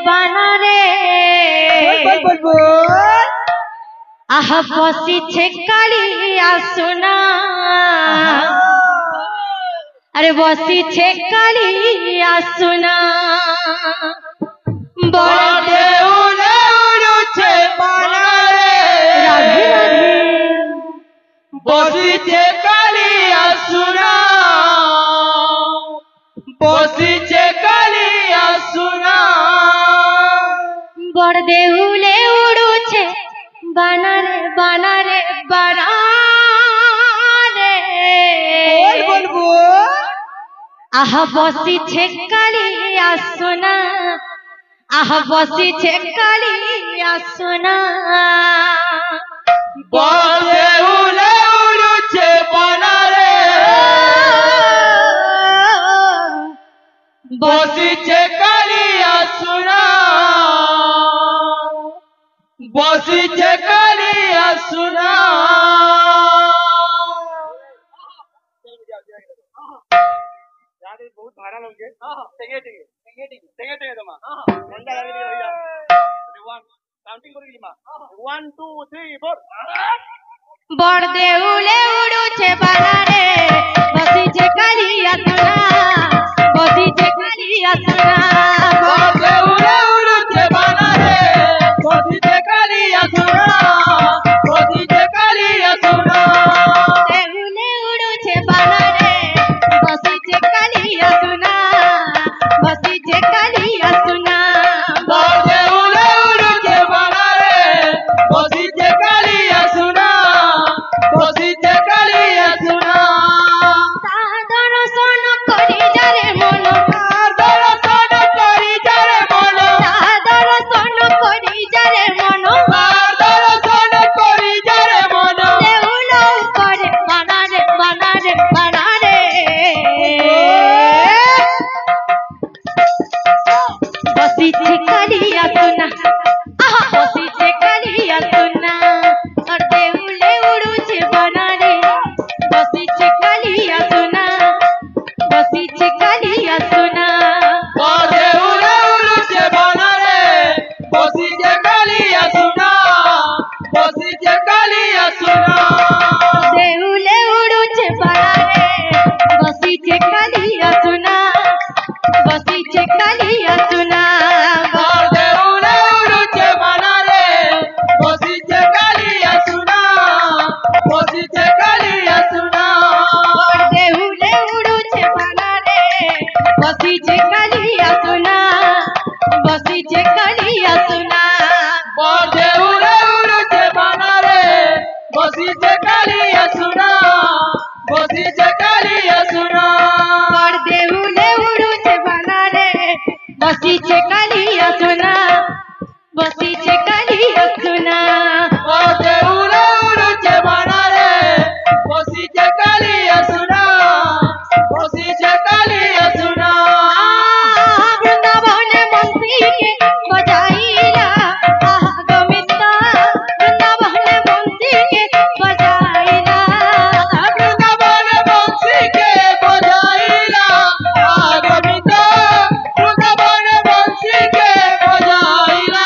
বানারে আহা বসিছে কালিয়া সোনা আরে বসিছে কালিয়া সোনা বড়ে উড়ে উড়ছে বানারে রাধে রাধে বসিছে কালিয়া সোনা বসিছে কালিয়া সোনা বড় দেউলে উড়ছে বানারে বানারে বানারে বলবো আহা বসিছে কালিয়া সোনা আহা বসিছে কালিয়া সোনা বসে উড়ে উড়ছে বানারে বসিছে কালিয়া সোনা বসিছে কালিয়া সোনা बहुत भाड़ा लोगे बड़ देउले उड़ुछे बानारे बसिछे कालिया सोना बसिछे कालिया सोना बड़ देउले उड़ुछे बानारे बसिछे कालिया सोना बसिछे कालिया सोना देउले उड़ुछे बानारे बसिछे कालिया सोना बसिछे कालिया सोना बड़ देउले उड़ुछे बानारे बसिछे कालिया सोना बसिछे कालिया सोना सादर सोन करि जारे मन सादर सोन करि जारे मन सादर सोन करि जारे मन सादर सोन करि जारे मन देउल करे बानारे बानारे बानारे बसिछे कालिया सोना आहा बसिछे कालिया सोना और देउले उड़ुछे बानारे बसिछे कालिया सोना बसिछे कालिया सोना बड़ देउले उड़ुछे बानारे बसिछे कालिया सोना बसिछे कालिया सोना देउले उड़ुछे बानारे बसिछे कालिया सोना बसिछे कालिया सोना बड़ देउले उड़ुछे बानारे बसिछे कालिया सोना बसिछे कालिया सोना और देउले उड़ुछे बानारे बसिछे कालिया सोना बसिछे कालिया सोना बड़ देउले उड़ुछे बानारे बसिछे कालिया सोना बसिछे कालिया सोना और देउले उड़ुछे बानारे बसिछे कालिया सोना बसिछे कालिया सोना बड़ देउले उड़ुछे बानारे बसिछे कालिया सोना बसिछे कालिया सोना वृंदावने बंसी के बजाइला आहा गोविंदा वृंदावने बंसी के बजाइला वृंदावन बंसी के बजाइला गोविंदा वृंदावन बंसी के बजाइला